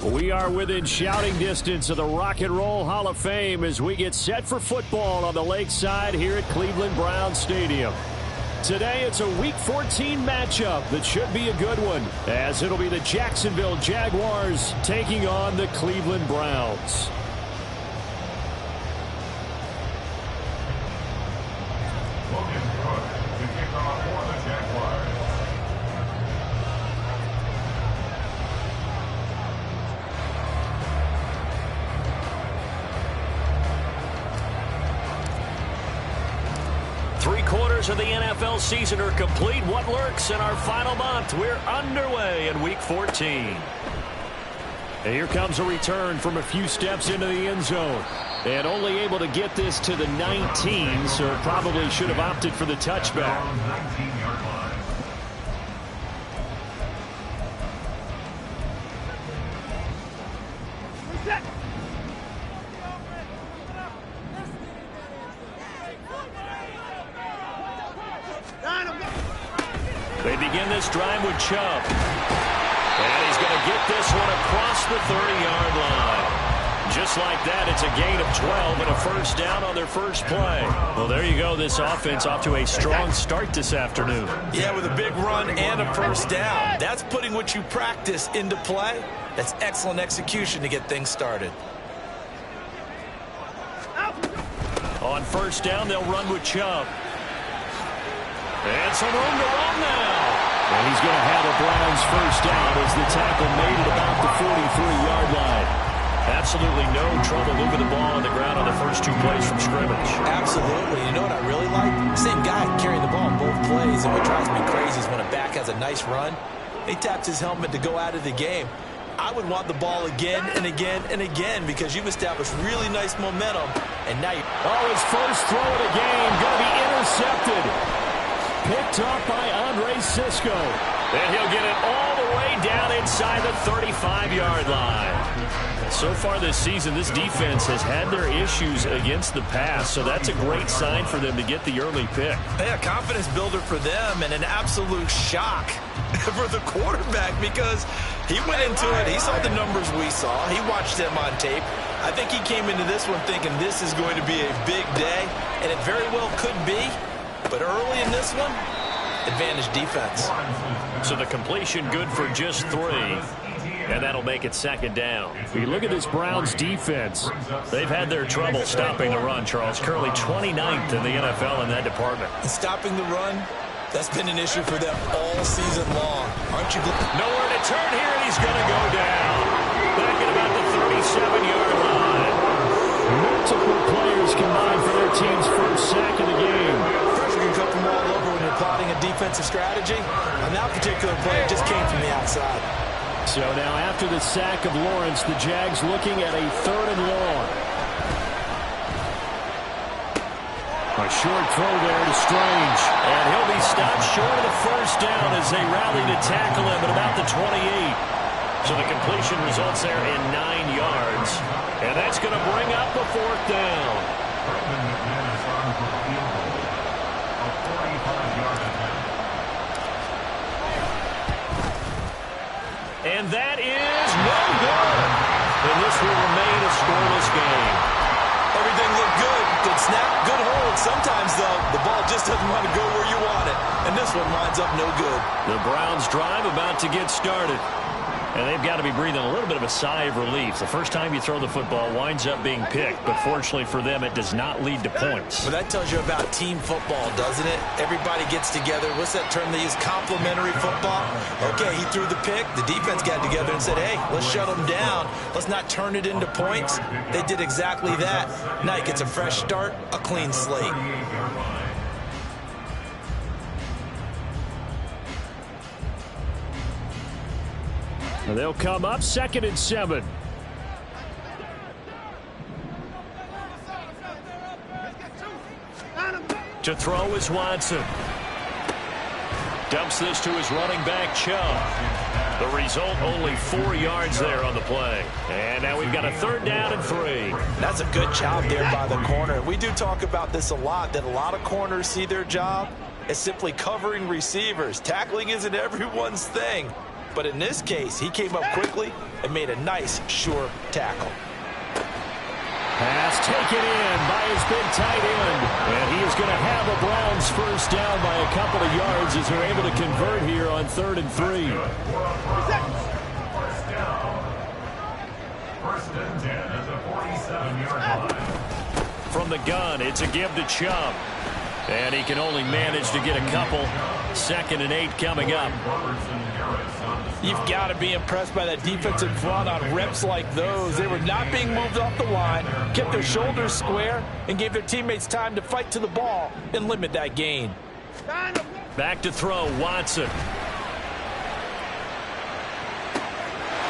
We are within shouting distance of the Rock and Roll Hall of Fame as we get set for football on the lakeside here at Cleveland Browns Stadium. Today it's a Week 14 matchup that should be a good one, as it'll be the Jacksonville Jaguars taking on the Cleveland Browns. Of the NFL season are complete. What lurks in our final month? We're underway in Week 14. And here comes a return from a few steps into the end zone. And only able to get this to the 19, so probably should have opted for the touchback. They begin this drive with Chubb. And he's going to get this one across the 30-yard line. Just like that, it's a gain of 12 and a first down on their first play. Well, there you go. This offense off to a strong start this afternoon. Yeah, with a big run and a first down. That's putting what you practice into play. That's excellent execution to get things started. On first down, they'll run with Chubb. And some room to run now. And he's going to have a Browns first down as the tackle made it about the 43-yard line. Absolutely no trouble moving the ball on the ground on the first two plays from scrimmage. Absolutely. You know what I really like? Same guy carrying the ball on both plays, and what drives me crazy is when a back has a nice run, he taps his helmet to go out of the game. I would want the ball again and again and again because you've established really nice momentum, and now you... Oh, his first throw of the game going to be intercepted. Picked up by Andre Sisco. And he'll get it all the way down inside the 35-yard line. So far this season, this defense has had their issues against the pass, so that's a great sign for them to get the early pick. Yeah, confidence builder for them and an absolute shock for the quarterback because he went into it. He saw the numbers we saw. He watched them on tape. I think he came into this one thinking this is going to be a big day, and it very well could be. But early in this one, advantage defense. So the completion good for just 3. And that'll make it second down. If you look at this Browns defense, they've had their trouble stopping the run, Charles. Currently 29th in the NFL in that department. And stopping the run, that's been an issue for them all season long. Aren't you glad? Nowhere to turn here, and he's going to go down. Back at about the 37-yard line. Multiple players combined for their team's first sack of the game. Pressure can come from all over when you're plotting a defensive strategy. On that particular play, it just came from the outside. So now after the sack of Lawrence, the Jags looking at a 3rd and long. A short throw there to Strange. And he'll be stopped short of the first down as they rally to tackle him at about the 28. So the completion results there in 9 yards. And that's going to bring up a 4th down. And that is no good. And this will remain a scoreless game. Everything looked good. Good snap, good hold. Sometimes, though, the ball just doesn't want to go where you want it. And this one winds up no good. The Browns drive about to get started. And they've got to be breathing a little bit of a sigh of relief. The first time you throw the football winds up being picked, but fortunately for them, it does not lead to points. Well, that tells you about team football, doesn't it? Everybody gets together. What's that term they use? Complementary football? Okay, he threw the pick. The defense got together and said, hey, let's shut them down. Let's not turn it into points. They did exactly that. Now he gets a fresh start, a clean slate. They'll come up 2nd and 7. To throw is Watson. Dumps this to his running back, Chubb. The result, only 4 yards there on the play. And now we've got a 3rd down and 3. That's a good job there by the corner. We do talk about this a lot, that a lot of corners see their job as simply covering receivers. Tackling isn't everyone's thing. But in this case, he came up quickly and made a nice, sure tackle. Pass taken in by his big tight end. And he is going to have a Browns first down by a couple of yards as they're able to convert here on 3rd and 3. First and 10 at the 47-yard line. From the gun, it's a give to Chubb. And he can only manage to get a couple. 2nd and 8 coming up. You've got to be impressed by that defensive front on reps like those. They were not being moved off the line, kept their shoulders square, and gave their teammates time to fight to the ball and limit that gain. Back to throw, Watson.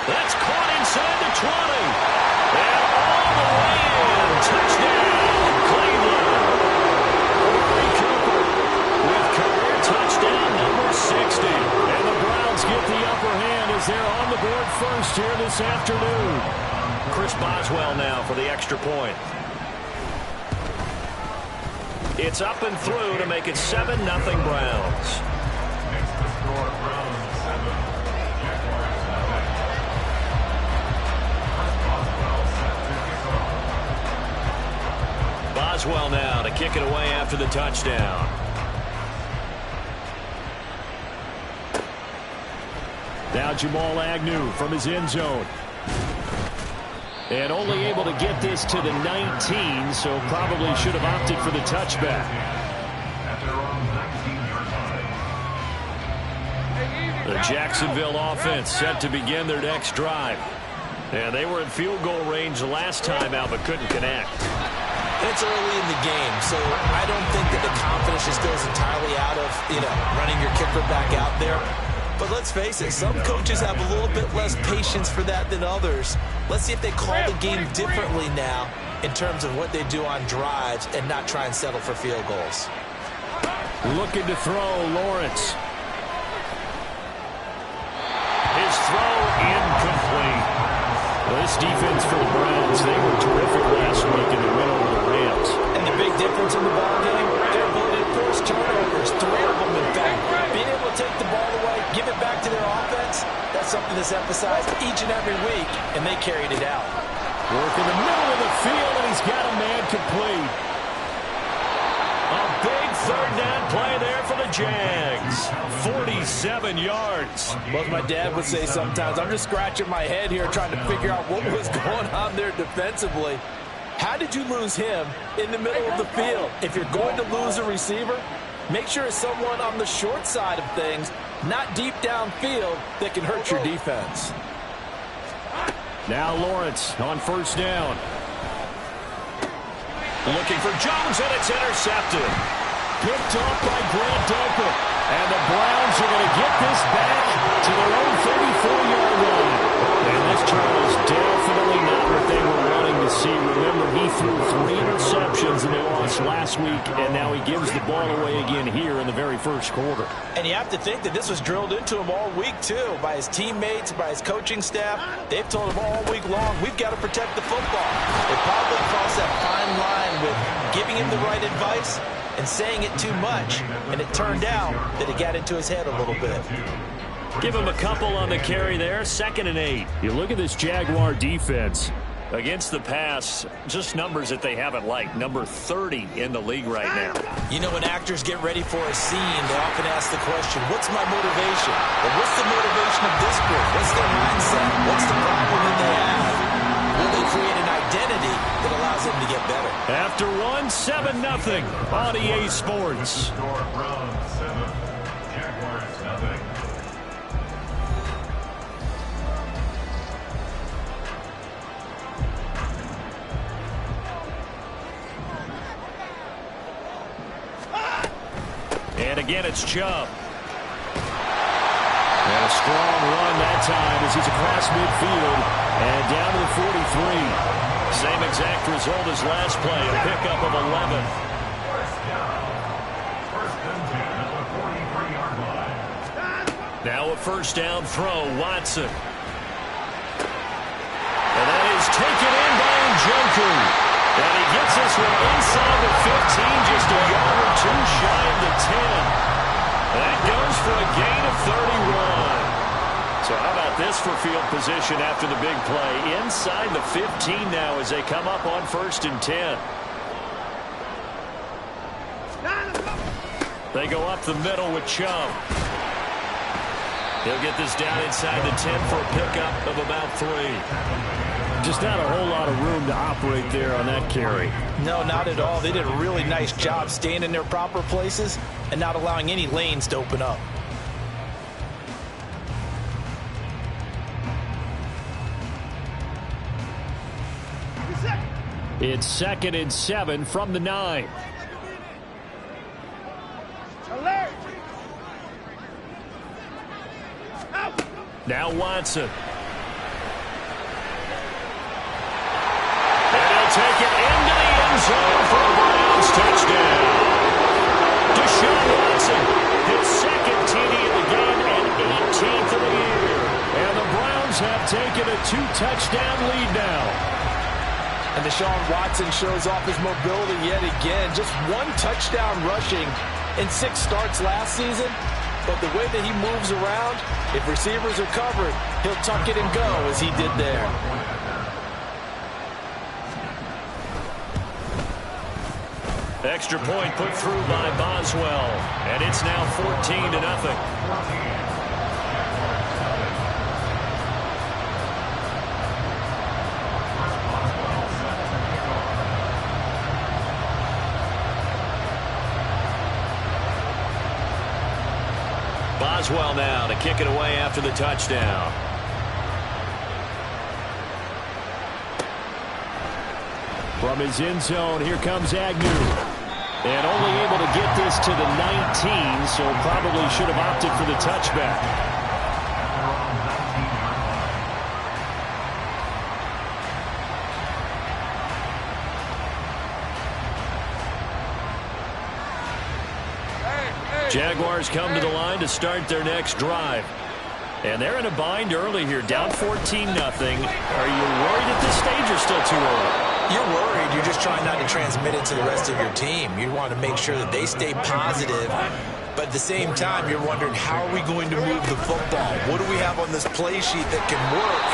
That's caught inside the 20. And all the way in. Touchdown, Cleveland. Corey Cooper with career touchdown number 60. And the Browns get the upper hand as they're on the board first here this afternoon. Chris Boswell now for the extra point. It's up and through to make it 7-0 Browns. Makes the score Browns 7. Boswell now to kick it away after the touchdown. Now Jamal Agnew from his end zone. And only able to get this to the 19, so probably should have opted for the touchback. The Jacksonville offense set to begin their next drive. And they were in field goal range last time out, but couldn't connect. It's early in the game, so I don't think that the confidence just goes entirely out of, running your kicker back out there. But let's face it, some coaches have a little bit less patience for that than others. Let's see if they call the game differently now in terms of what they do on drives and not try and settle for field goals. Looking to throw, Lawrence. His throw incomplete. Well, this defense for the Browns, they were terrific last week in the win over the Rams. And the big difference in the ballgame, their ability to force turnovers, 3 of them in fact. Being able to take the ball away, give it back to their offense, that's something that's emphasized each and every week, and they carried it out. Work in the middle of the field, and he's got a man complete. A big 3rd down play there for the Jags. 47 yards. Well, as my dad would say sometimes, I'm just scratching my head here trying to figure out what was going on there defensively. How did you lose him in the middle of the field? If you're going to lose a receiver, make sure it's someone on the short side of things, not deep downfield, that can hurt your defense. Now Lawrence on 1st down. Looking for Jones, and it's intercepted. Picked off by Grant Delpit. And the Browns are going to get this back to their own 34-yard line. And this turn is definitely not what they were wanting to see. Remember, he threw 3 interceptions and they lost last week, and now he gives the ball away again here in the very first quarter. And you have to think that this was drilled into him all week, too, by his teammates, by his coaching staff. They've told him all week long, we've got to protect the football. They probably crossed that fine line with giving him the right advice and saying it too much, and it turned out that it got into his head a little bit. Give him a couple on the carry there. 2nd and 8. You look at this Jaguar defense. Against the pass, just numbers that they haven't liked. Number 30 in the league right now. You know, when actors get ready for a scene, they often ask the question, what's my motivation? Or what's the motivation of this group? What's their mindset? What's the problem that they have? Will they create an identity that allows them to get better? After 7-0 on EA Sports. Score Browns 7, Jaguars nothing. And again, it's Chubb. And a strong run that time as he's across midfield and down to the 43. Same exact result as last play, a pickup of 11. First down. First and 10 at the 43-yard line. Now a first down throw, Watson. And that is taken in by Njoku. And he gets this one inside the 15, just a yard or two shy of the 10. That goes for a gain of 31. So how about this for field position after the big play? Inside the 15 now as they come up on first and 10. They go up the middle with Chubb. He'll get this down inside the 10 for a pickup of about 3. Just not a whole lot of room to operate there on that carry. No, not at all. They did a really nice job staying in their proper places and not allowing any lanes to open up. It's 2nd and 7 from the 9. Now Watson. And he'll take it into the end zone for a Browns touchdown. Deshaun Watson, his second TD of the game and 18th of the year. And the Browns have taken a 2-touchdown lead now. And Deshaun Watson shows off his mobility yet again. Just 1 touchdown rushing in 6 starts last season. But the way that he moves around, if receivers are covered, he'll tuck it and go as he did there. Extra point put through by Boswell. And it's now 14-0. Boswell now to kick it away after the touchdown. From his end zone, here comes Agnew. And only able to get this to the 19, so probably should have opted for the touchback. Jaguars come to the line to start their next drive. And they're in a bind early here, down 14-0. Are you worried at this stage or still too early? You're worried. You're just trying not to transmit it to the rest of your team. You want to make sure that they stay positive. But at the same time, you're wondering, how are we going to move the football? What do we have on this play sheet that can work?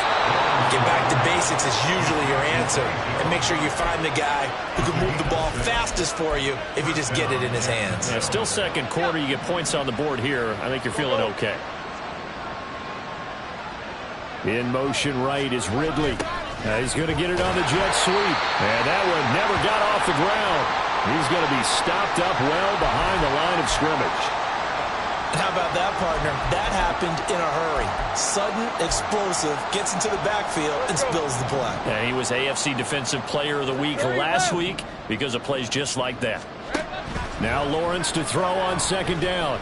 Get back to basics is usually your answer. And make sure you find the guy who can move the ball fastest for you if you just get it in his hands. Yeah, still second quarter. You get points on the board here. I think you're feeling okay. In motion right is Ridley. He's going to get it on the jet sweep. And that one never got off the ground. He's going to be stopped up well behind the line of scrimmage. How about that, partner? That happened in a hurry. Sudden, explosive, gets into the backfield and spills the play. And he was AFC Defensive Player of the Week last week because of plays just like that. Now Lawrence to throw on second down.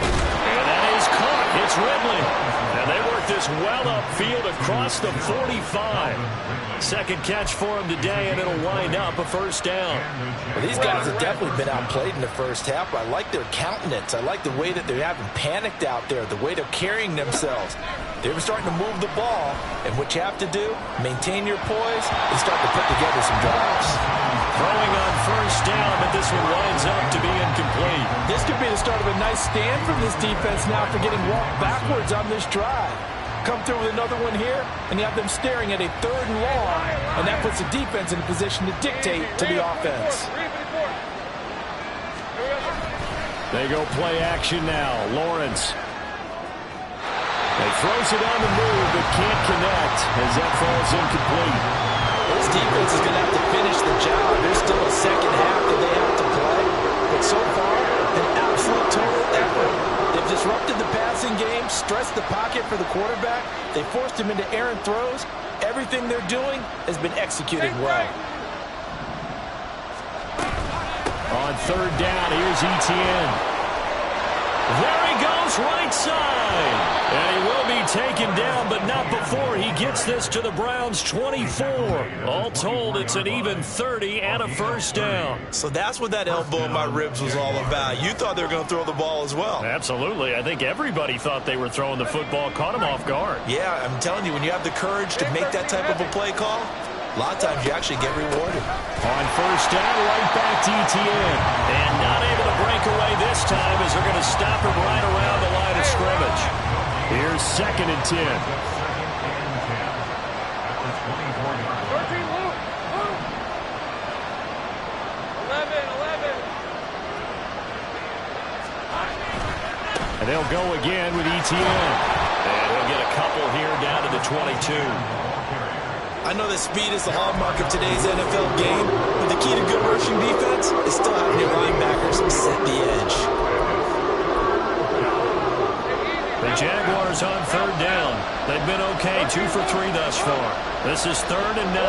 And that is caught. It's Ridley. And they work this well upfield across the 45. Second catch for him today, and it'll wind up a first down. Well, these guys have definitely been outplayed in the first half, but I like their countenance. I like the way that they haven't panicked out there, the way they're carrying themselves. They were starting to move the ball, and what you have to do, maintain your poise and start to put together some drives. Throwing on first down, but this one winds up to be incomplete. This could be the start of a nice stand from this defense now for getting walked backwards on this drive. come through with another one here, and you have them staring at a 3rd and long, and that puts the defense in a position to dictate to the offense. They go play action now. Lawrence. They throws it on the move, but can't connect as that falls incomplete. This defense is going to have to finish the job. There's still a second half that they have to play. But so far, an absolute total effort. They've disrupted the passing game, stressed the pocket for the quarterback. They forced him into errant throws. Everything they're doing has been executed well. On 3rd down, here's Etienne. There he goes, right side. And he will be taken down, but not before he gets this to the Browns' 24. All told, it's an even 30 and a first down. So that's what that elbow in my ribs was all about. You thought they were going to throw the ball as well. Absolutely. I think everybody thought they were throwing the football, caught him off guard. Yeah, I'm telling you, when you have the courage to make that type of a play call, a lot of times you actually get rewarded. On 1st down, right back to Etienne. And not able to break away this time as they're going to stop him right around the line of scrimmage. Here's 2nd and 10. And they'll go again with Etienne. And he'll get a couple here down to the 22. I know that speed is the hallmark of today's NFL game, but the key to good rushing defense is still having your linebackers set the edge. The Jaguars on 3rd down. They've been okay, 2 for 3 thus far. This is 3rd and 9.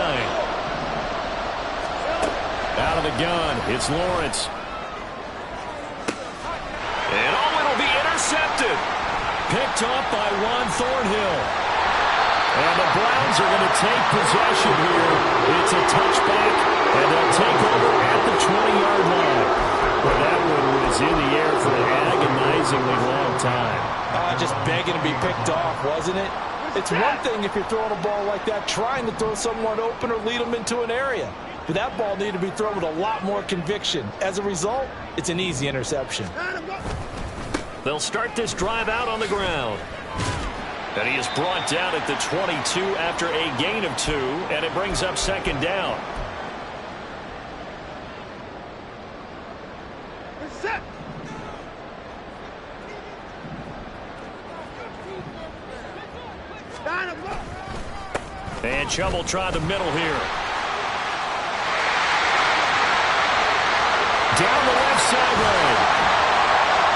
Out of the gun, it's Lawrence. And it'll be intercepted. Picked off by Juan Thornhill. And the Browns are going to take possession here. It's a touchback, and they'll take over at the 20-yard line. Well, that one was in the air for an agonizingly long time. Just begging to be picked off, wasn't it? It's one thing if you're throwing a ball like that, trying to throw someone open or lead them into an area. But that ball needed to be thrown with a lot more conviction. As a result, it's an easy interception. They'll start this drive out on the ground. And he is brought down at the 22 after a gain of 2, and it brings up 2nd down. And Chubb will try the middle here. Down the left sideline.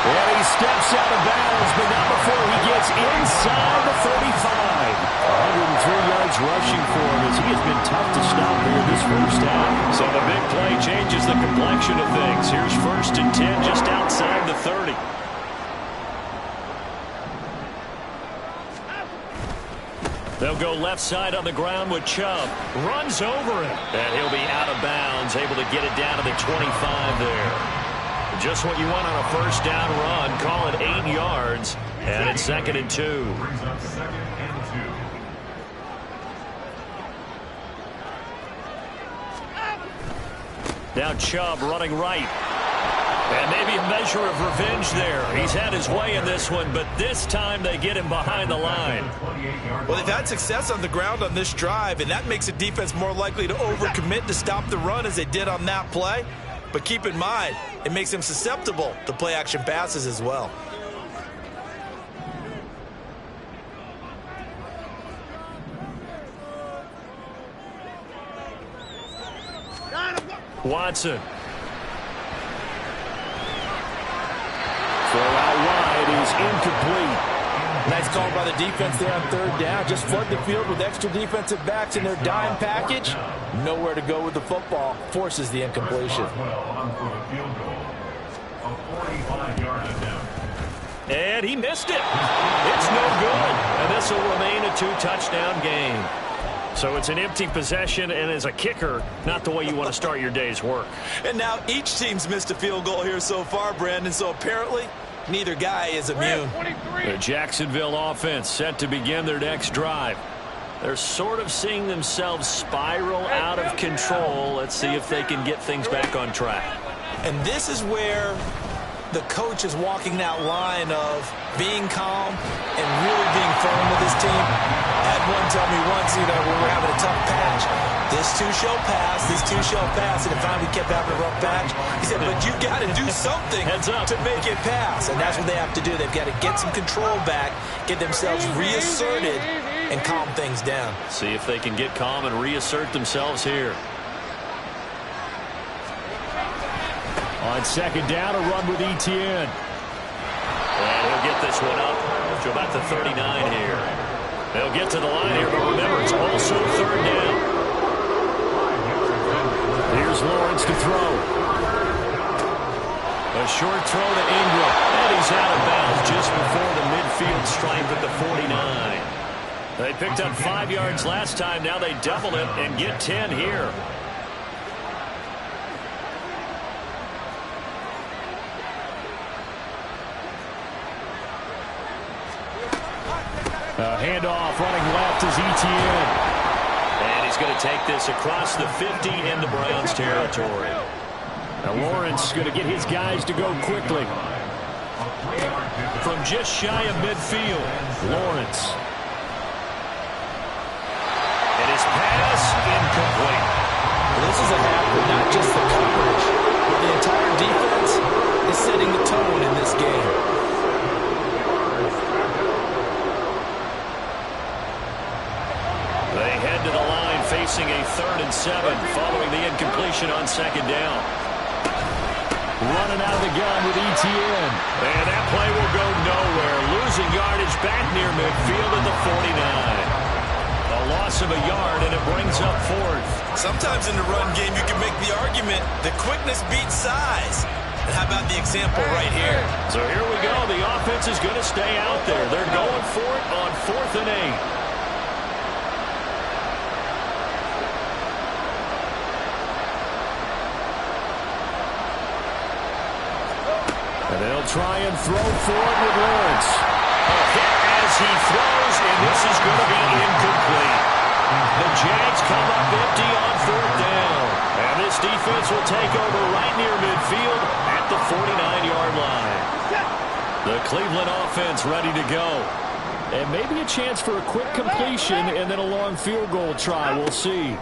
And he steps out of bounds, but not before he gets inside the 35. 103 yards rushing for him as he has been tough to stop here this first half. So the big play changes the complexion of things. Here's 1st and 10 just outside the 30. They'll go left side on the ground with Chubb. Runs over him. And he'll be out of bounds, able to get it down to the 25 there. Just what you want on a 1st down run. Call it 8 yards. And it's 2nd and 2. Brings up 2nd and 2. Now Chubb running right. And maybe a measure of revenge there. He's had his way in this one, but this time they get him behind the line. Well, they've had success on the ground on this drive, and that makes a defense more likely to overcommit to stop the run as they did on that play. But keep in mind, it makes them susceptible to play-action passes as well. Watson. Throw out wide is incomplete. Nice call by the defense there on 3rd down. Just flood the field with extra defensive backs in their dime package. Nowhere to go with the football. Forces the incompletion. And he missed it. It's no good. And this will remain a 2-touchdown game. So it's an empty possession, and as a kicker, not the way you want to start your day's work. And now each team's missed a field goal here so far, Brandon, so apparently neither guy is immune. The Jacksonville offense set to begin their next drive. They're sort of seeing themselves spiral out of control. Let's see if they can get things back on track. And this is where the coach is walking that line of being calm and really being firm with his team. I had one tell me once, when we're having a tough patch, this too shall pass, this too shall pass, and if finally we kept having a rough patch, he said, but you've got to do something to make it pass, and that's what they have to do. They've got to get some control back, get themselves reasserted, and calm things down. See if they can get calm and reassert themselves here. On second down, a run with Etienne. And he'll get this one up to about the 39 here. They'll get to the line here, but remember, it's also third down. Here's Lawrence to throw. A short throw to Ingram. And he's out of bounds just before the midfield stripe at the 49. They picked up 5 yards last time. Now they double it and get 10 here. A handoff running left is Etienne. And he's going to take this across the 50 into Browns territory. Now Lawrence going to get his guys to go quickly. From just shy of midfield, Lawrence. And his pass incomplete. This is a half with not just the coverage, but the entire defense is setting the tone in this game. They head to the line facing a 3rd and 7 following the incompletion on second down. Running out of the gun with Etienne. And that play will go nowhere. Losing yardage back near midfield at the 49. A loss of a yard, and it brings up 4th. Sometimes in the run game, you can make the argument that quickness beats size. And how about the example right here? So here we go. The offense is going to stay out there. They're going for it on 4th and 8. And they'll try and throw for it with Lawrence. A hit as he throws, and this is going to be incomplete. The Jags come up empty on 4th down. And this defense will take over right near midfield at the 49-yard line. The Cleveland offense ready to go. And maybe a chance for a quick completion and then a long field goal try. We'll see.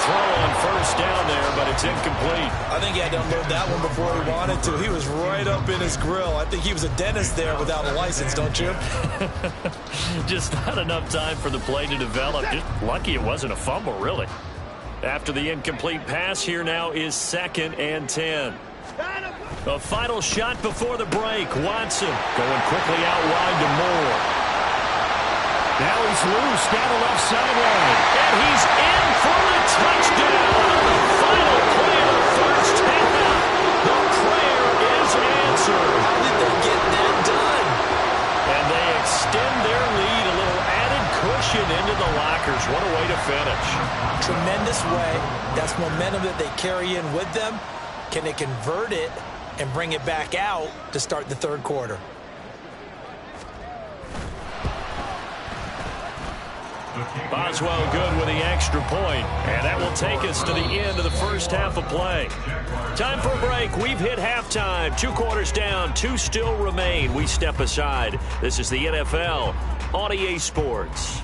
Throw on 1st down there, but it's incomplete. I think he had to unload that one before he wanted to. He was right up in his grill. I think he was a dentist there without a license, don't you? Just not enough time for the play to develop. Just lucky it wasn't a fumble, really. After the incomplete pass, here now is 2nd and 10. A final shot before the break. Watson going quickly out wide to Moore. Now he's loose down the left sideline. And he's in for a touchdown on the final play of the first half. The prayer is answered. How did they get that done? And they extend their lead, a little added cushion into the lockers. What a way to finish. Tremendous way. That's momentum that they carry in with them. Can they convert it and bring it back out to start the 3rd quarter? Boswell good with the extra point, and that will take us to the end of the first half of play. Time for a break. We've hit halftime. 2 quarters down, 2 still remain. We step aside. This is the NFL on EA Sports.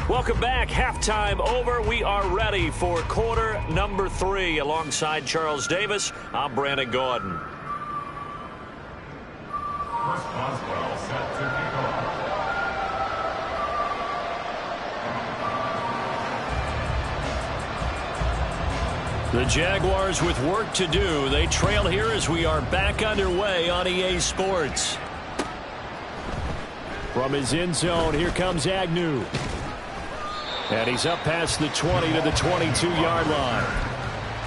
Welcome back. Halftime over. We are ready for quarter number 3. Alongside Charles Davis, I'm Brandon Gaudin. Chris Boswell set to kick off. The Jaguars with work to do. They trail here as we are back underway on EA Sports. From his end zone, here comes Agnew. And he's up past the 20 to the 22-yard line.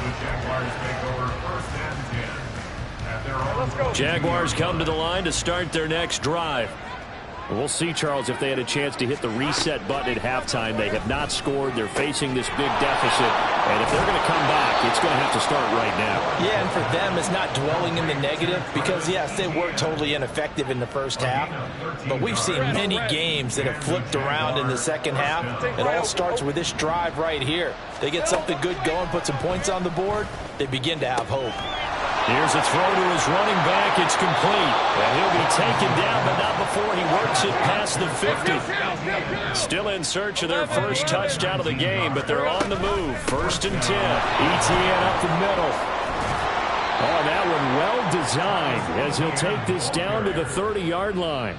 The Jaguars take over 1st and 10 at their own. Jaguars come to the line to start their next drive. We'll see, Charles, if they had a chance to hit the reset button at halftime. They have not scored. They're facing this big deficit. And if they're going to come back, it's going to have to start right now. Yeah, and for them, it's not dwelling in the negative because, yes, they were totally ineffective in the first half. But we've seen many games that have flipped around in the second half. It all starts with this drive right here. They get something good going, put some points on the board, they begin to have hope. Here's a throw to his running back. It's complete. And he'll be taken down, but not before he works it past the 50. Still in search of their first touchdown of the game, but they're on the move. 1st and 10. Etienne up the middle. Oh, that one well designed as he'll take this down to the 30-yard line.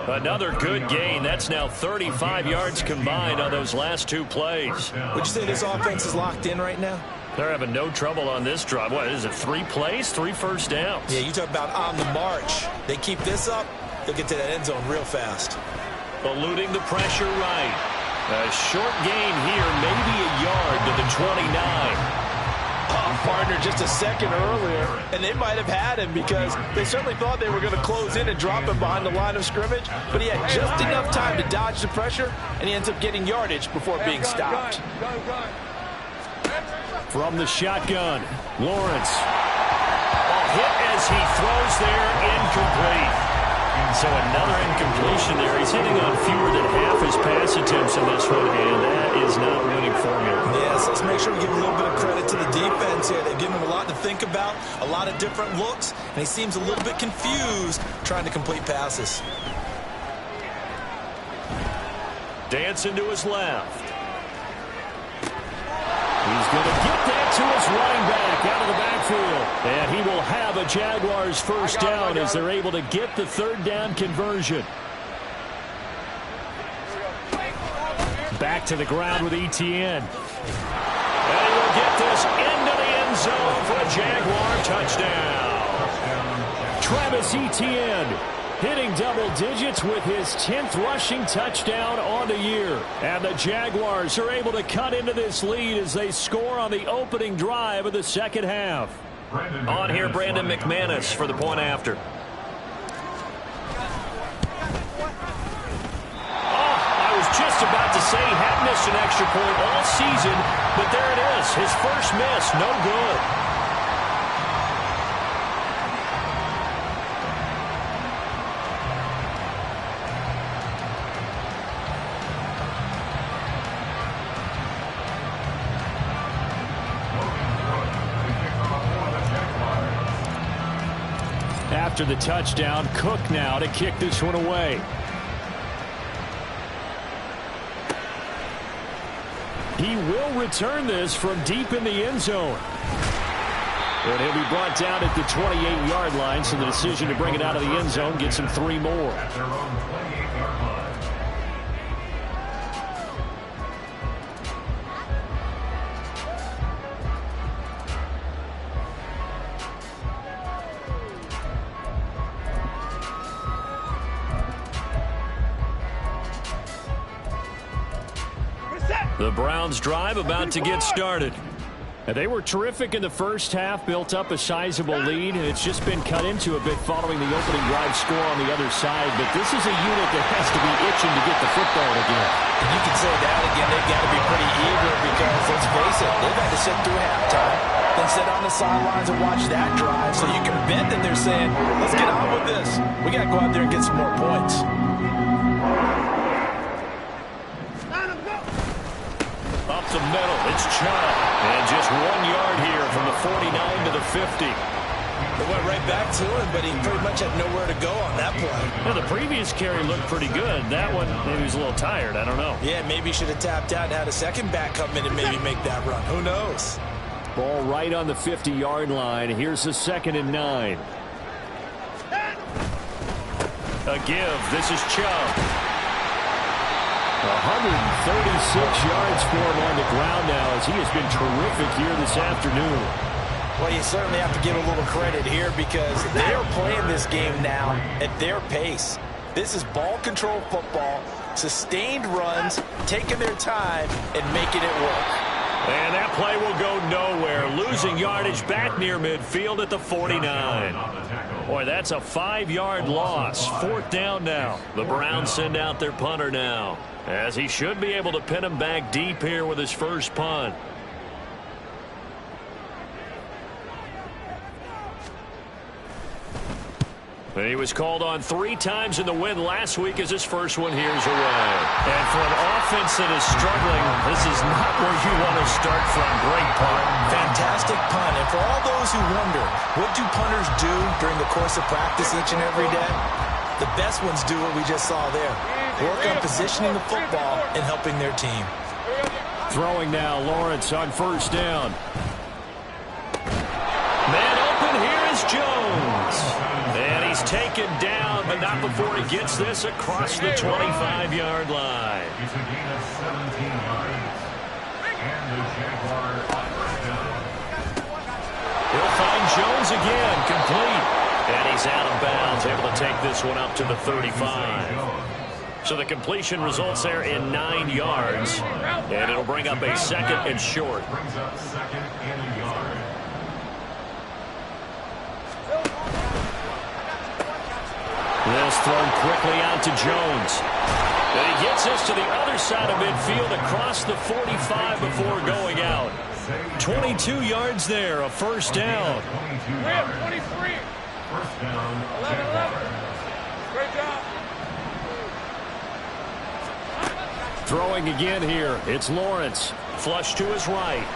Another good gain. That's now 35 yards combined on those last two plays. Would you say this offense is locked in right now? They're having no trouble on this drive. What is it, 3 plays, 3 first downs? Yeah, you talk about on the march. They keep this up, they'll get to that end zone real fast. Eluding the pressure right. A short gain here, maybe a yard to the 29. Partner just a second earlier, and they might have had him because they certainly thought they were going to close in and drop him behind the line of scrimmage, but he had just enough time to dodge the pressure, and he ends up getting yardage before being stopped. From the shotgun, Lawrence. A hit as he throws there, incomplete. So another incompletion there. He's hitting on fewer than half his pass attempts in this one, and that is not winning formula. Yes, let's make sure we give a little bit of credit to the defense here. They've given him a lot to think about, a lot of different looks, and he seems a little bit confused trying to complete passes. Dancing to his left. He's going to get that to his running back out of the backfield. And he will have a Jaguars first down as they're able to get the 3rd down conversion. Back to the ground with Etienne. And he will get this into the end zone for a Jaguar touchdown. Travis Etienne hitting double digits with his 10th rushing touchdown on the year. And the Jaguars are able to cut into this lead as they score on the opening drive of the second half. On here, Brandon McManus for the point after. Oh, I was just about to say he hadn't missed an extra point all season, but there it is. His first miss, no good. After the touchdown, Cook now to kick this one away. He will return this from deep in the end zone. And he'll be brought down at the 28-yard line, so the decision to bring it out of the end zone gets him 3 more. The Browns drive about to get started. And they were terrific in the first half, built up a sizable lead, and it's just been cut into a bit following the opening drive score on the other side. But this is a unit that has to be itching to get the football again. You can say that again. They've got to be pretty eager because, let's face it, they've had to sit through halftime, then sit on the sidelines and watch that drive. So you can bet that they're saying, let's get on with this. We got to go out there and get some more points. Up the middle, it's Chubb. And just 1 yard here from the 49 to the 50. They went right back to him, but he pretty much had nowhere to go on that play. Now, the previous carry looked pretty good. That one, maybe he was a little tired. I don't know. Yeah, maybe he should have tapped out and had a second back come in and maybe make that run. Who knows? Ball right on the 50-yard line. Here's the 2nd and 9. A give. This is Chubb. 136 yards for him on the ground now as he has been terrific here this afternoon. Well, you certainly have to give a little credit here because they are playing this game now at their pace. This is ball control football, sustained runs, taking their time, and making it work. And that play will go nowhere. Losing yardage back near midfield at the 49. Boy, that's a 5-yard loss. 4th down now. The Browns send out their punter now, as he should be able to pin him back deep here with his first punt. And he was called on 3 times in the win last week as his first one here's away. And for an offense that is struggling, this is not where you want to start from. Great punt. Fantastic punt. And for all those who wonder, what do punters do during the course of practice each and every day? The best ones do what we just saw there. Work on positioning the football and helping their team. Throwing now, Lawrence on 1st down. Man open, here is Jones. And he's taken down, but not before he gets this across the 25-yard line. It's a gain of 17 yards. And the Jaguars on 1st down. He'll find Jones again, complete. And he's out of bounds, able to take this one up to the 35. So the completion results there in 9 yards. And it'll bring up a 2nd and short. Brings up 2nd and a yard. This thrown quickly out to Jones. And he gets this to the other side of midfield across the 45 before going out. 22 yards there, a 1st down. 22 yards. 23. 1st down. 11. Great job. Throwing again here, it's Lawrence. Flush to his right.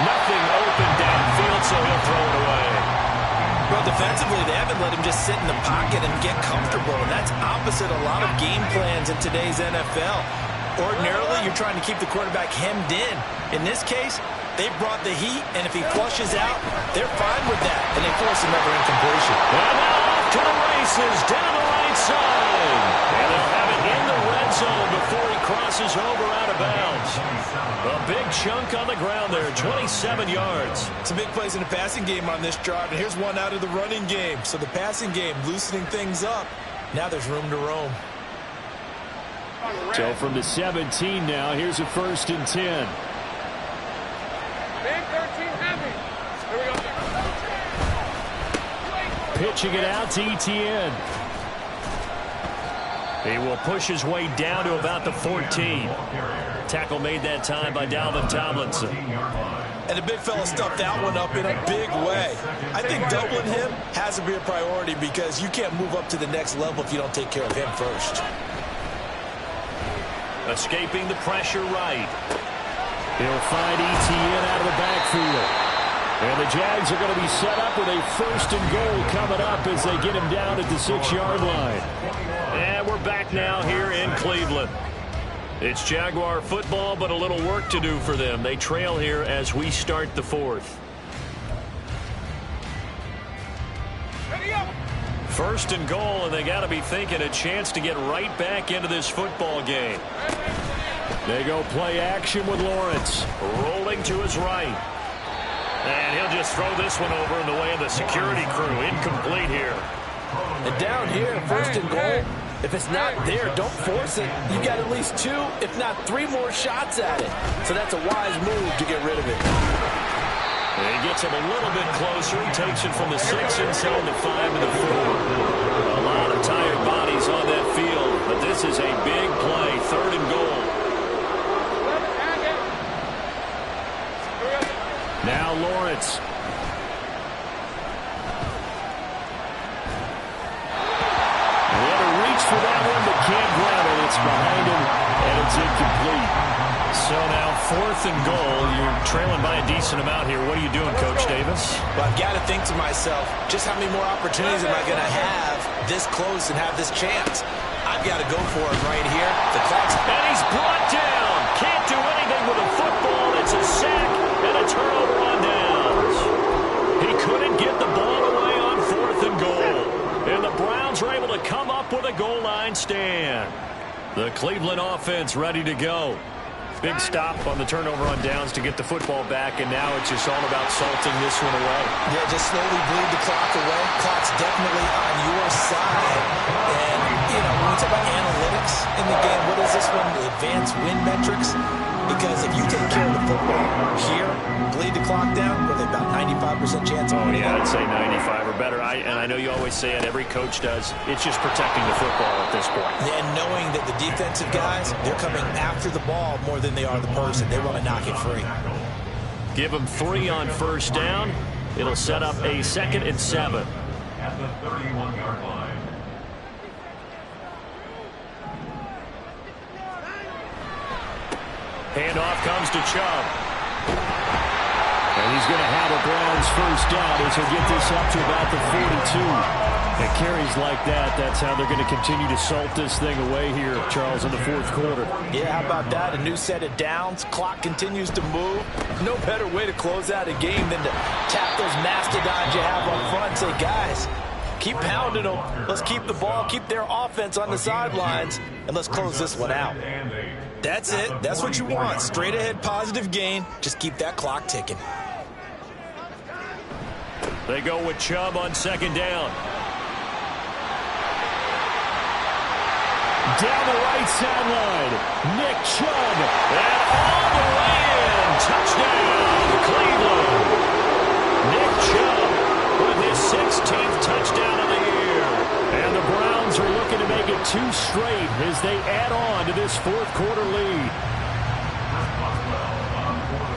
Nothing open downfield, so he'll throw it away. Well, defensively, they haven't let him just sit in the pocket and get comfortable, and that's opposite a lot of game plans in today's NFL. Ordinarily, you're trying to keep the quarterback hemmed in. In this case, they brought the heat, and if he flushes out, they're fine with that, and they force another incompletion. And now off to the races, down the right side. And they'll have it in the red zone before he crosses over out of bounds. A big chunk on the ground there, 27 yards. Some big plays in the passing game on this drive, and here's one out of the running game. So the passing game loosening things up. Now there's room to roam. So from the 17 now, here's a 1st and 10. Big 13 heavy. Here we go. Pitching it out to Etienne. He will push his way down to about the 14. Tackle made that time by Dalvin Tomlinson. And the big fella stuffed that one up in a big way. I think doubling him has to be a priority because you can't move up to the next level if you don't take care of him first. Escaping the pressure right. He'll find Etienne out of the backfield. And the Jags are going to be set up with a 1st and goal coming up as they get him down at the 6-yard line. And we're back now here in Cleveland. It's Jaguar football, but a little work to do for them. They trail here as we start the 4th. Ready up. 1st and goal, and they got to be thinking a chance to get right back into this football game. They go play action with Lawrence. Rolling to his right. And he'll just throw this one over in the way of the security crew. Incomplete here. And down here, 1st and goal. If it's not there, don't force it. You got at least 2, if not 3 more shots at it. So that's a wise move to get rid of it. And he gets him a little bit closer. He takes it from the 6 inside the 5 and the 4. A lot of tired bodies on that field, but this is a big play. 3rd and goal. Now Lawrence. For that one, but can't grab it. It's behind him, and it's incomplete. So now 4th and goal. You're trailing by a decent amount here. What are you doing, Coach Davis? Well, I've got to think to myself, just how many more opportunities am I going to have this close and have this chance? I've got to go for it right here. The clock's... And he's brought down. Can't do anything with a football. It's a sack and a turnover on downs. He couldn't get the ball away on 4th and goal. And the Browns are able to come up with a goal line stand. The Cleveland offense ready to go. Big stop on the turnover on downs to get the football back, and now it's just all about salting this one away. Yeah, just slowly bleed the clock away. Clock's definitely on your side. And, you know, when we talk about analytics in the game, what is it? this one the advanced win metrics, because if you take care of the football here, bleed the clock down, with about 95% chance of winning. Yeah, I'd say 95 or better. And I know you always say it, every coach does. It's just protecting the football at this point. And knowing that the defensive guys, they're coming after the ball more than they are the person. They want to knock it free. Give them 3 on first down. It'll set up a 2nd and 7. At the 31-yard line. Handoff comes to Chubb. And he's going to have a Browns first down as he'll get this up to about the 42. And carries like that, that's how they're going to continue to salt this thing away here, Charles, in the 4th quarter. Yeah, how about that? A new set of downs. Clock continues to move. No better way to close out a game than to tap those mastodons you have on front and say, guys, keep pounding them. Let's keep the ball, keep their offense on the sidelines, and let's close this one out. That's it. That's what you want. Straight ahead positive gain. Just keep that clock ticking. They go with Chubb on 2nd down. Down the right sideline, Nick Chubb. And all the way in. Touchdown, Cleveland. Nick Chubb with his 16th touchdown of the year. And the Browns are looking to make it 2 straight as they add on to this 4th quarter lead.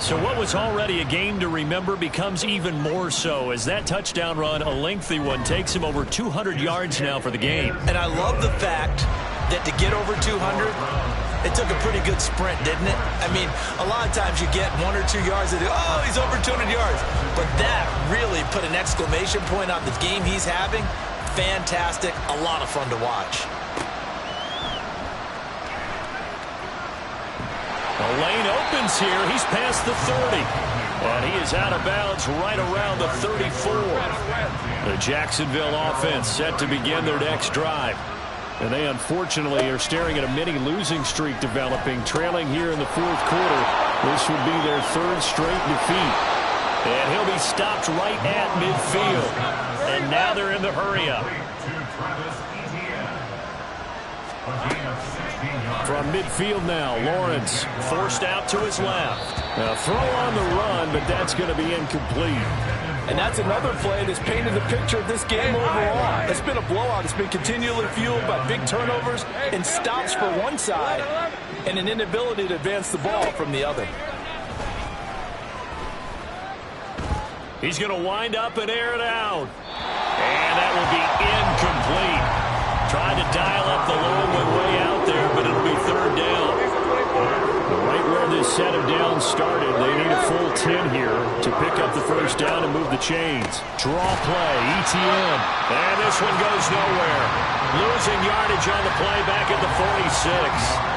So what was already a game to remember becomes even more so as that touchdown run, a lengthy one, takes him over 200 yards now for the game. And I love the fact that to get over 200, it took a pretty good sprint, didn't it? I mean, a lot of times you get 1 or 2 yards and oh, he's over 200 yards. But that really put an exclamation point on the game he's having. Fantastic. A lot of fun to watch. The lane opens here. He's past the 30. And he is out of bounds right around the 34. The Jacksonville offense set to begin their next drive. And they unfortunately are staring at a mini losing streak developing, trailing here in the 4th quarter. This would be their 3rd straight defeat. And he'll be stopped right at midfield. And now they're in the hurry-up. From midfield now, Lawrence forced out to his left. Now throw on the run, but that's going to be incomplete. And that's another play that's painted the picture of this game overall. It's been a blowout. It's been continually fueled by big turnovers and stops for one side and an inability to advance the ball from the other. He's going to wind up and air it out. And that will be incomplete. Tried to dial up the long one way out there, but it'll be 3rd down. Right where this set of downs started, they need a full 10 here to pick up the first down and move the chains. Draw play, ETN. And this one goes nowhere. Losing yardage on the play back at the 46.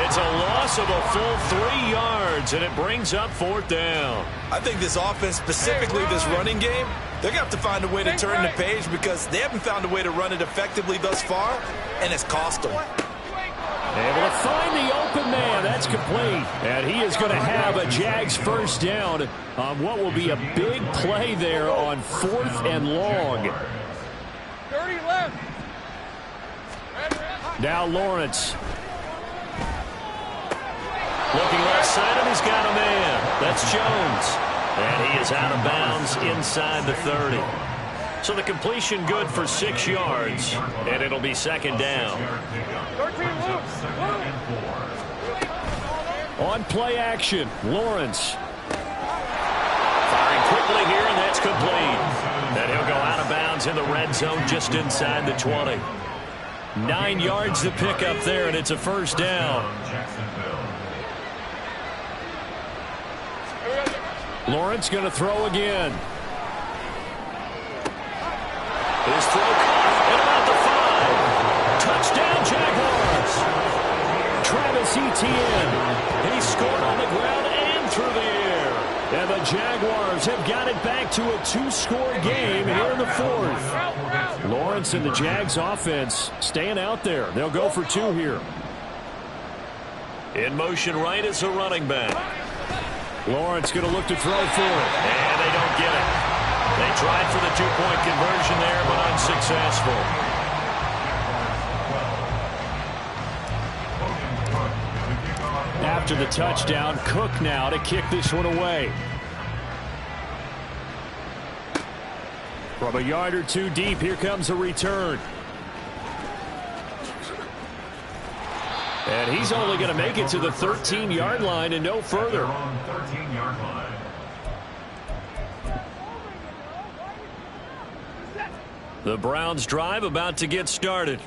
It's a loss of a full 3 yards, and it brings up 4th down. I think this offense, specifically this running game, they're going to have to find a way to turn the page because they haven't found a way to run it effectively thus far, and it's cost them. Able to find the open man. That's complete. And he is going to have a Jags first down on what will be a big play there on 4th and long. 30 left. Now Lawrence. Looking left side, and he's got a man. That's Jones. And he is out of bounds inside the 30. So the completion good for 6 yards, and it'll be 2nd down. 13 loose. On play action, Lawrence. Firing quickly here, and that's complete. And he'll go out of bounds in the red zone just inside the 20. 9 yards to pick up there, and it's a first down. Lawrence going to throw again. His throw caught at about the 5. Touchdown, Jaguars. Travis Etienne. He scored on the ground and through the air. And the Jaguars have got it back to a 2-score game here in the 4th. Lawrence and the Jags offense staying out there. They'll go for 2 here. In motion right is a running back. Lawrence going to look to throw for it. And they don't get it. They tried for the 2-point conversion there, but unsuccessful. after the touchdown. Cook now to kick this one away. From a yard or two deep, here comes a return. And he's only going to make it to the 13-yard line and no further. 13-yard line. The Browns drive about to get started.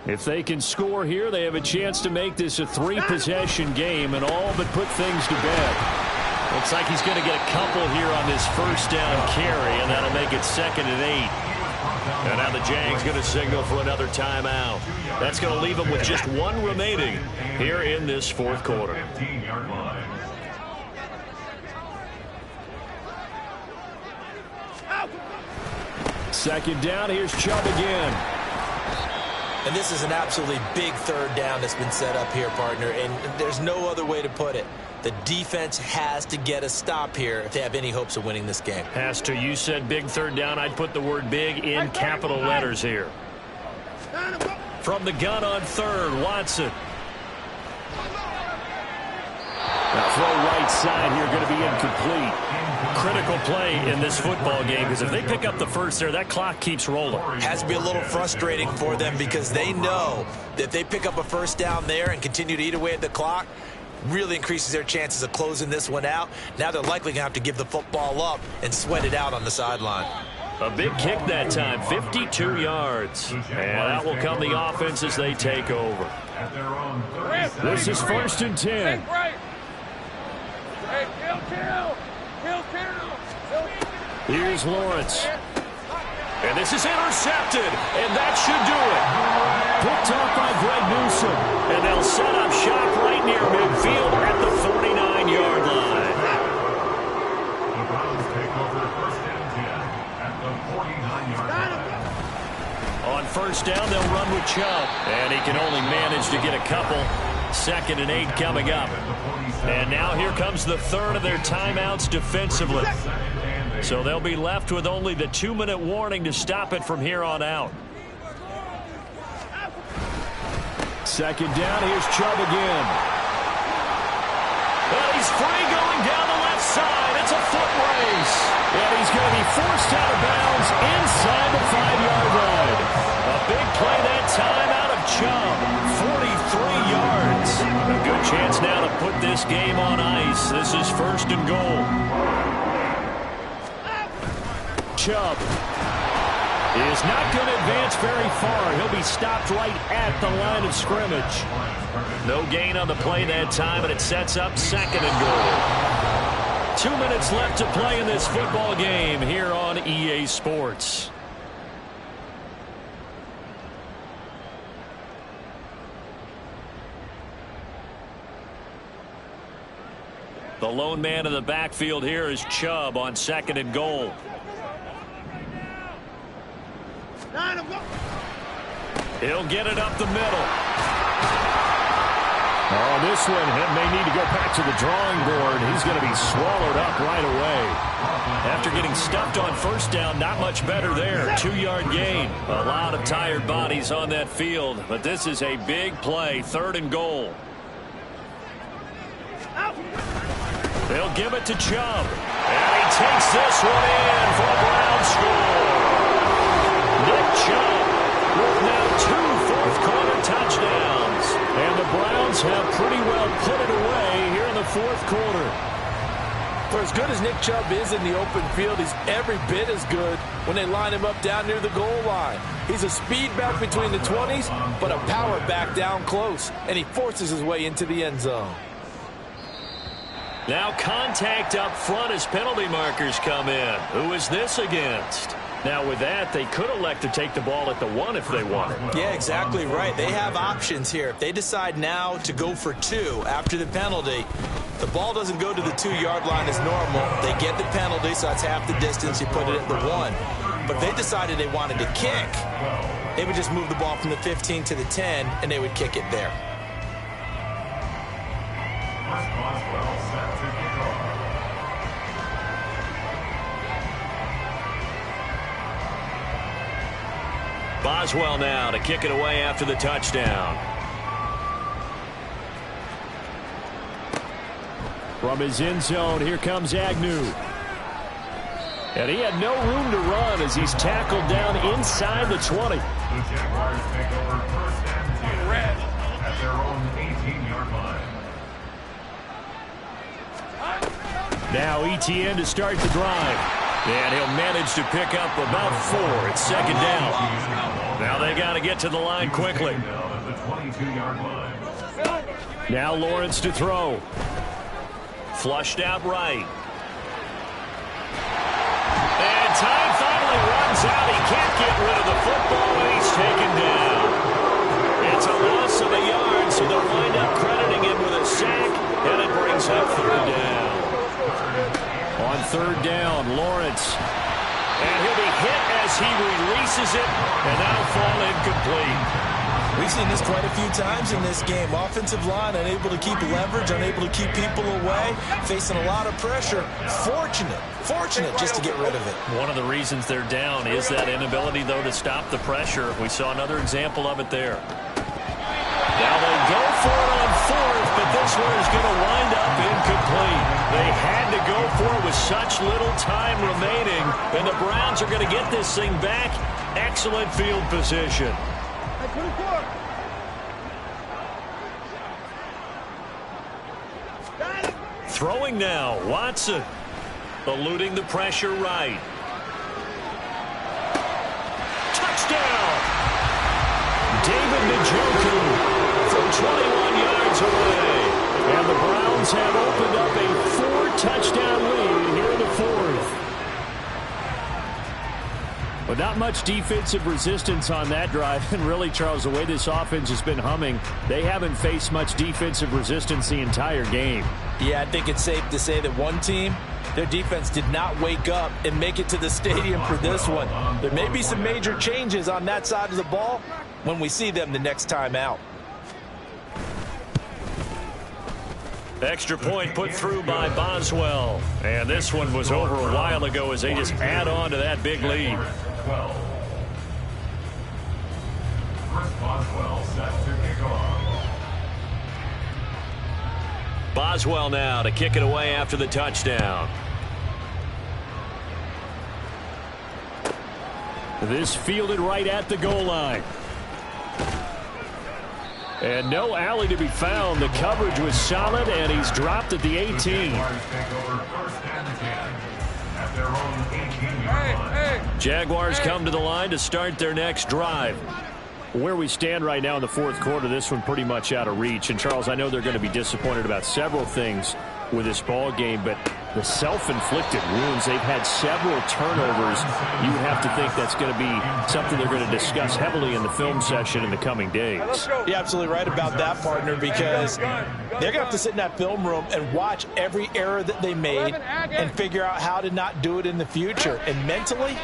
If they can score here, they have a chance to make this a 3-possession game and all but put things to bed. Looks like he's going to get a couple here on this first down carry, and that'll make it 2nd and 8. And now the Jags going to signal for another timeout. That's going to leave them with just one remaining here in this fourth quarter. 15-yard line. Second down, here's Chubb again. And this is an absolutely big third down that's been set up here, partner, and there's no other way to put it. The defense has to get a stop here if they have any hopes of winning this game. Has to. You said big third down. I'd put the word big in capital letters here. From the gun on third, Watson. Now throw right side here, going to be incomplete. Critical play in this football game because if they pick up the first there, that clock keeps rolling. Has to be a little frustrating for them because they know that if they pick up a first down there and continue to eat away at the clock, really increases their chances of closing this one out. Now they're likely going to have to give the football up and sweat it out on the sideline. A big kick that time, 52 yards. And that will come the offense as they take over. At their own 37. This is 1st and 10. Hey, kill. Here's Lawrence. And this is intercepted, and that should do it. Picked off by Greg Newsom. And they'll set up shop right near midfield at the 49-yard line. The Browns take over 1st and 10 at the 49-yard line. On first down, they'll run with Chubb. And he can only manage to get a couple. 2nd and 8 coming up. And now here comes the third of their timeouts defensively. So they'll be left with only the 2-minute warning to stop it from here on out. Second down, here's Chubb again. Well, he's free going down the left side. It's a foot race. And he's going to be forced out of bounds inside the 5-yard line. A big play that time out of Chubb. 43 yards. A good chance now to put this game on ice. This is 1st and goal. Chubb is not going to advance very far. He'll be stopped right at the line of scrimmage. No gain on the play that time, and it sets up 2nd and goal. 2 minutes left to play in this football game here on EA Sports. The lone man in the backfield here is Chubb on 2nd and goal. He'll get it up the middle. Oh, this one may need to go back to the drawing board. He's going to be swallowed up right away. After getting stuffed on first down, not much better there. 2-yard gain. A lot of tired bodies on that field, but this is a big play. 3rd and goal. They'll give it to Chubb. And he takes this one in for a Brown score. Nick Chubb with now 2 fourth-quarter touchdowns. And the Browns have pretty well put it away here in the fourth quarter. For as good as Nick Chubb is in the open field, he's every bit as good when they line him up down near the goal line. He's a speed back between the 20s, but a power back down close, and he forces his way into the end zone. Now contact up front as penalty markers come in. Who is this against? Now with that, they could elect to take the ball at the 1 if they wanted. Yeah, exactly right. They have options here. If they decide now to go for 2 after the penalty, the ball doesn't go to the 2-yard line as normal. They get the penalty, so that's half the distance. You put it at the 1. But if they decided they wanted to kick, they would just move the ball from the 15 to the 10, and they would kick it there. Boswell now to kick it away after the touchdown. From his end zone, here comes Agnew. And he had no room to run as he's tackled down inside the 20. The Jaguars take over first and 10 at their own 18-yard line. Now ETN to start the drive. And he'll manage to pick up about 4. It's second down. Now they got to get to the line quickly. Now Lawrence to throw. Flushed out right. And time finally runs out. He can't get rid of the football, and he's taken down. It's a loss of a yard, so they'll wind up crediting him with a sack, and it brings up third down. On third down, Lawrence. And he'll be hit as he releases it, and that'll fall incomplete. We've seen this quite a few times in this game. Offensive line unable to keep leverage, unable to keep people away, facing a lot of pressure. Fortunate just to get rid of it. One of the reasons they're down is that inability, though, to stop the pressure. We saw another example of it there. Now they go for it on fourth, but this one is going to wind up incomplete. They had to go for it with such little time remaining, and the Browns are going to get this thing back. Excellent field position. Throwing now, Watson. Eluding the pressure right. Touchdown! David Njoku from 21 yards away. And the Browns have opened up a 4-touchdown lead here in the fourth. But not much defensive resistance on that drive. And really, Charles, the way this offense has been humming, they haven't faced much defensive resistance the entire game. Yeah, I think it's safe to say that one team, their defense did not wake up and make it to the stadium for this one. There may be some major changes on that side of the ball when we see them the next time out. Extra point put through by Boswell. And this one was over a while ago as they just add on to that big lead. Boswell set to kick off. Boswell now to kick it away after the touchdown. This fielded right at the goal line. And no alley to be found. The coverage was solid, and he's dropped at the 18. Jaguars come to the line to start their next drive. Where we stand right now in the fourth quarter, this one pretty much out of reach. And, Charles, I know they're going to be disappointed about several things with this ball game, but the self-inflicted wounds, they've had several turnovers. You have to think that's going to be something they're going to discuss heavily in the film session in the coming days. You're absolutely right about that, partner, because they're going to have to sit in that film room and watch every error that they made and figure out how to not do it in the future. And mentally,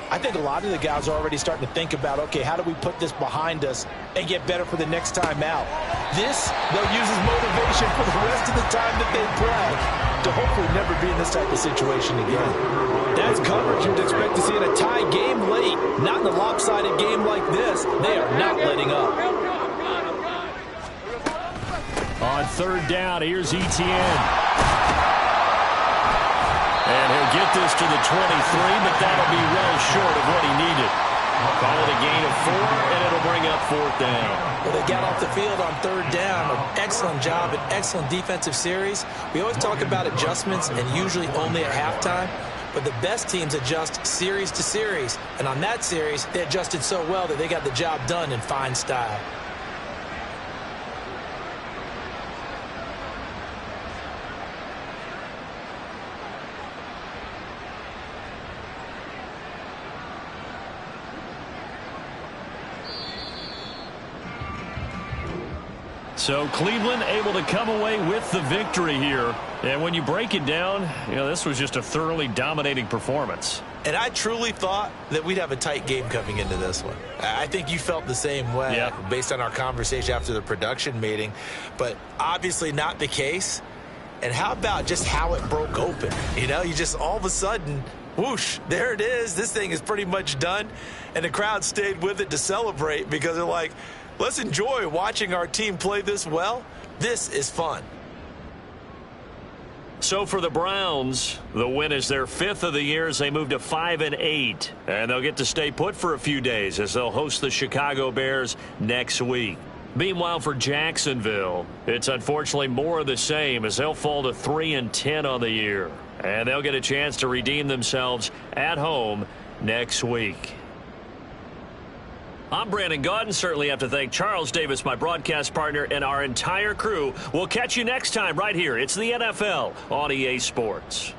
I think a lot of the guys are already starting to think about, okay, how do we put this behind us and get better for the next time out? This, they'll use as motivation for the rest of the time that they play to hopefully never be in this type of situation again. That's coverage you'd expect to see in a tie game late. Not in a lopsided game like this. They are not letting up. On third down, here's ETN. And he'll get this to the 23, but that'll be well short of what he needed. Call it a gain of 4, and it'll bring up fourth down. Well, they got off the field on third down. An excellent job, an excellent defensive series. We always talk about adjustments, and usually only at halftime. But the best teams adjust series to series. And on that series, they adjusted so well that they got the job done in fine style. So Cleveland able to come away with the victory here. And when you break it down, you know, this was just a thoroughly dominating performance. And I truly thought that we'd have a tight game coming into this one. I think you felt the same way based on our conversation after the production meeting. But obviously not the case. And how about just how it broke open? You know, you just all of a sudden, whoosh, there it is. This thing is pretty much done. And the crowd stayed with it to celebrate because they're like, let's enjoy watching our team play this well. This is fun. So for the Browns, the win is their 5th of the year as they move to 5-8. And they'll get to stay put for a few days as they'll host the Chicago Bears next week. Meanwhile, for Jacksonville, it's unfortunately more of the same as they'll fall to 3-10 on the year. And they'll get a chance to redeem themselves at home next week. I'm Brandon Gaudin. Certainly have to thank Charles Davis, my broadcast partner, and our entire crew. We'll catch you next time right here. It's the NFL on EA Sports.